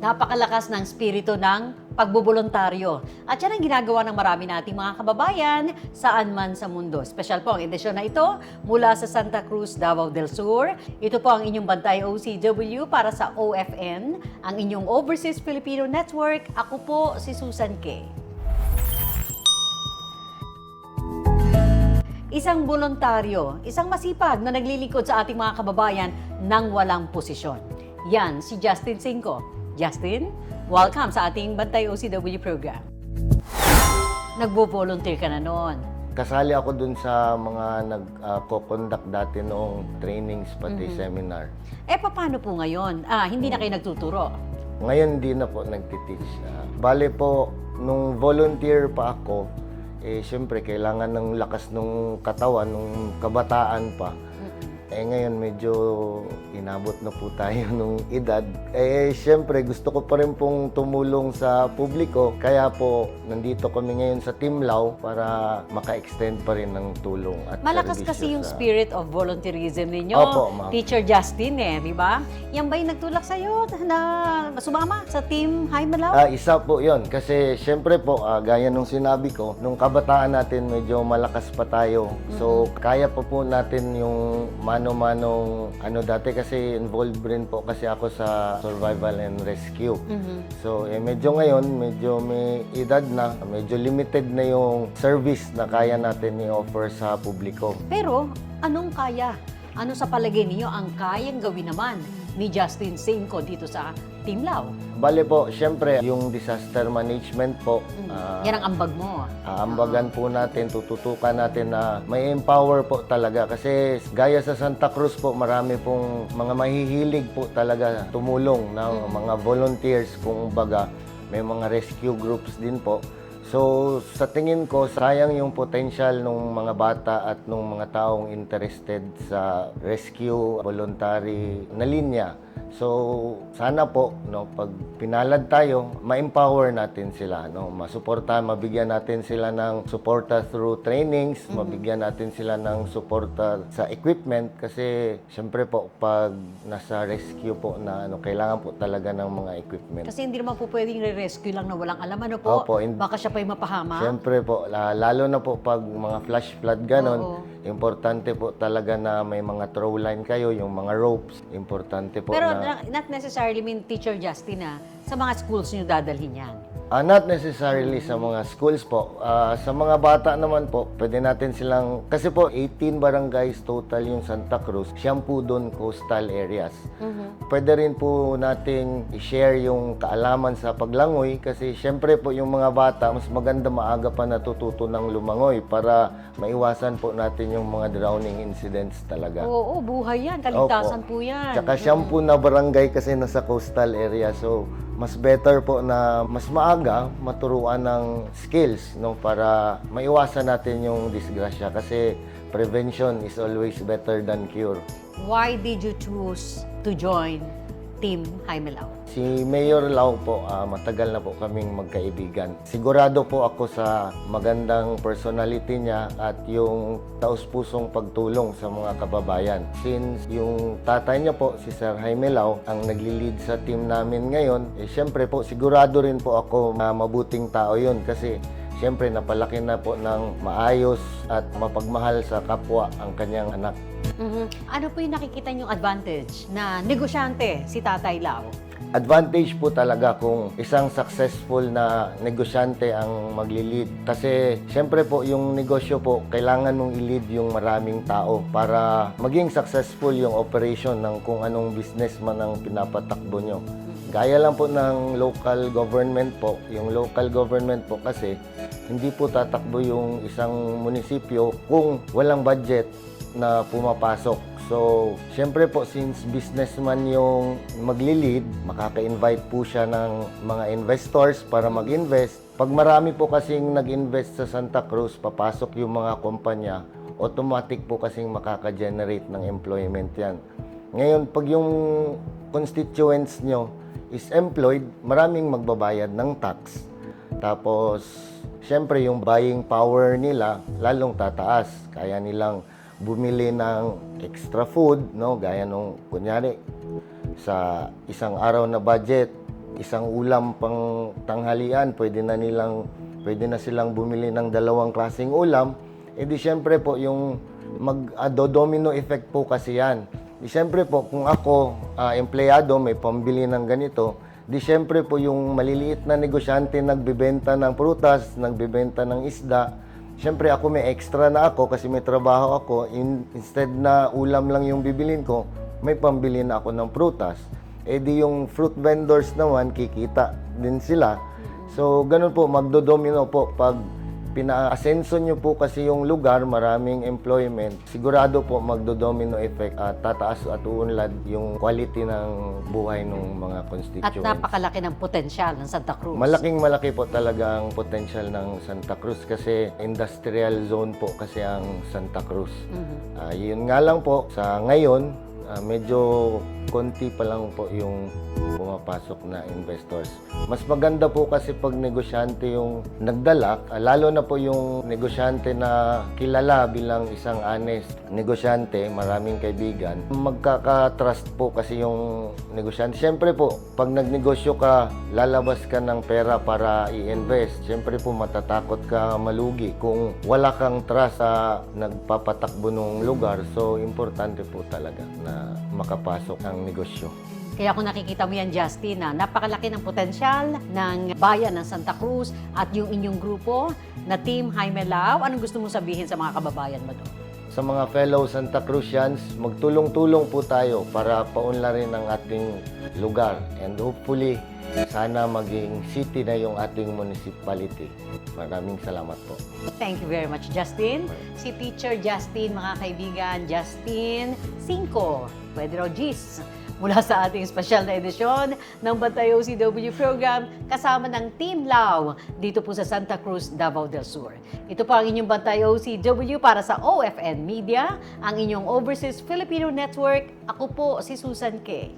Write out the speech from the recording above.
Napakalakas ng spirito ng pagbobolontaryo. At yan ang ginagawa ng marami nating mga kababayan saan man sa mundo. Special po ang edisyon na ito mula sa Santa Cruz, Davao del Sur. Ito po ang inyong bantay OCW para sa OFN, ang inyong Overseas Filipino Network. Ako po si Susan K. Isang voluntaryo, isang masipag na naglilingkod sa ating mga kababayan nang walang posisyon. Yan si Justin Cinco. Justin, welcome sa ating Bantay OCW program. Nagbo-volunteer ka na noon. Kasali ako dun sa mga nag-conduct dati noong trainings pati seminar. Paano po ngayon? Hindi na kayo nagtuturo? Ngayon hindi na po nagtiteach. Bale po, nung volunteer pa ako, siyempre kailangan ng lakas ng katawan, nung kabataan pa. Ngayon medyo inabot na po tayo nung edad. Siyempre gusto ko pa rin pong tumulong sa publiko. Kaya po nandito kami ngayon sa Timlaw para maka-extend pa rin ng tulong at Malakas serbisyo kasi yung sa... spirit of volunteerism ninyo. Opo, ma'am. Teacher Justin di ba? Yan ba yung nagtulak sa'yo na sumama sa Team Haimalaw? Isa po yon kasi siyempre po, gaya nung sinabi ko, nung kabataan natin medyo malakas pa tayo. So, kaya pa po natin yung mano-manong dati kasi involved rin po kasi ako sa survival and rescue. So, medyo ngayon, medyo may edad na, medyo limited na yung service na kaya natin i-offer sa publiko. Pero, anong kaya? Ano sa palagay niyo ang kayang gawin naman ni Justin Cinco dito sa Timlaw? Bale po, syempre, yung disaster management po. Yan ang ambag mo. Aambagan po natin, tututukan natin na may empower po talaga. Kasi gaya sa Santa Cruz po, marami pong mga mahihilig po talaga tumulong ng mga volunteers, kung baga. May mga rescue groups din po. So, sa tingin ko, sayang yung potential ng mga bata at ng mga taong interested sa rescue, voluntary na linya. So, sana po, pag pinalad tayo, ma-empower natin sila, masuportahan, mabigyan natin sila ng suporta through trainings, mabigyan natin sila ng suporta sa equipment kasi syempre po, pag nasa rescue po na kailangan po talaga ng mga equipment. Kasi hindi naman po pwedeng re-rescue lang na walang alam. Po? Opo, Baka siya pa'y mapahama. Syempre po, lalo na po pag mga flash flood ganon, importante po talaga na may mga throw line kayo, yung mga ropes, importante po Pero na... not necessarily mean Teacher Justin sa mga schools niyo dadalhin yan. Not necessarily sa mga schools po. Sa mga bata naman po, pwede natin silang... Kasi po, 18 barangays total yung Santa Cruz. Siyam po doon coastal areas. Pwede rin po nating i-share yung kaalaman sa paglangoy kasi syempre po yung mga bata, mas maganda maaga pa natututo ng lumangoy para maiwasan po natin yung mga drowning incidents talaga. Oo, buhay yan. Kaligtasan po yan. Tsaka siyam po na barangay kasi nasa coastal area. So, mas better po na mas maaga maturuan ng skills para maiwasan natin yung disgrasya kasi prevention is always better than cure. Why did you choose to join Team Haimalaw? Si Mayor Lau po, matagal na po kaming magkaibigan. Sigurado po ako sa magandang personality niya at yung taus-pusong pagtulong sa mga kababayan. Since yung tatay niya po, si Sir Jaime Lau, ang nagli-lead sa team namin ngayon, syempre po, sigurado rin po ako na mabuting tao yun kasi syempre napalaki na po ng maayos at mapagmahal sa kapwa ang kanyang anak. Ano po yung nakikita niyong advantage na negosyante si Tatay Lau? Advantage po talaga kung isang successful na negosyante ang magli-lead. Kasi siyempre po yung negosyo po, kailangan mong i-lead yung maraming tao para maging successful yung operation ng kung anong business man ang pinapatakbo nyo. Gaya lang po ng local government po. Yung local government po kasi hindi po tatakbo yung isang munisipyo kung walang budget na pumapasok. So, syempre po, since businessman yung magli-lead, makaka-invite po siya ng mga investors para mag-invest. Pag marami po kasing nag-invest sa Santa Cruz, papasok yung mga kumpanya, automatic po kasing makaka-generate ng employment yan. Ngayon, pag yung constituents nyo is employed, maraming magbabayad ng tax. Tapos, syempre, yung buying power nila, lalong tataas. Kaya nilang bumili ng extra food, no? Gaya nung, kunyari, sa isang araw na budget, isang ulam pang tanghalian, pwede na silang bumili ng 2 klaseng ulam. Eh di syempre po yung domino effect po kasi yan. Di syempre po kung ako empleyado may pambili ng ganito, di syempre po yung maliliit na negosyante nagbebenta ng prutas, nagbebenta ng isda, syempre ako may extra na ako kasi may trabaho ako. Instead na ulam lang yung bibilin ko, may pambili na ako ng prutas. Eh di yung fruit vendors naman, kikita din sila. So, ganun po, magdodomino po. Pag pina-asenso nyo po kasi yung lugar, maraming employment, sigurado po magdodomino effect at tataas at uunlad yung quality ng buhay ng mga At constituents. napakalaki ng potensyal ng Santa Cruz. Malaki po talaga ang potential ng Santa Cruz kasi industrial zone po kasi ang Santa Cruz. Yun nga lang po, sa ngayon, medyo konti pa lang po yung pumapasok na investors. Mas maganda po kasi pag negosyante yung nagdala, lalo na po yung negosyante na kilala bilang isang honest negosyante, maraming kaibigan. Magkaka-trust po kasi yung negosyante. Siyempre po, pag nagnegosyo ka, lalabas ka ng pera para i-invest. Siyempre po, matatakot ka malugi kung wala kang trust sa nagpapatakbo ng lugar. So, importante po talaga na makapasok ang negosyo. Kaya kung nakikita mo yan, Justin, na napakalaki ng potensyal ng bayan ng Santa Cruz at yung inyong grupo na Team Jaime Lau, anong gusto mong sabihin sa mga kababayan mo doon? Sa mga fellow Santa Cruzians, magtulong-tulong po tayo para paunlarin ang ating lugar. And hopefully, sana maging city na yung ating municipality. Maraming salamat po. Thank you very much, Justin. Si Teacher Justin, mga kaibigan, Justin Cinco, pwede raw Gis, mula sa ating special na edisyon ng Bantay OCW program kasama ng Team Lau dito po sa Santa Cruz, Davao del Sur. Ito po ang inyong Bantay OCW para sa OFN Media, ang inyong Overseas Filipino Network. Ako po si Susan K.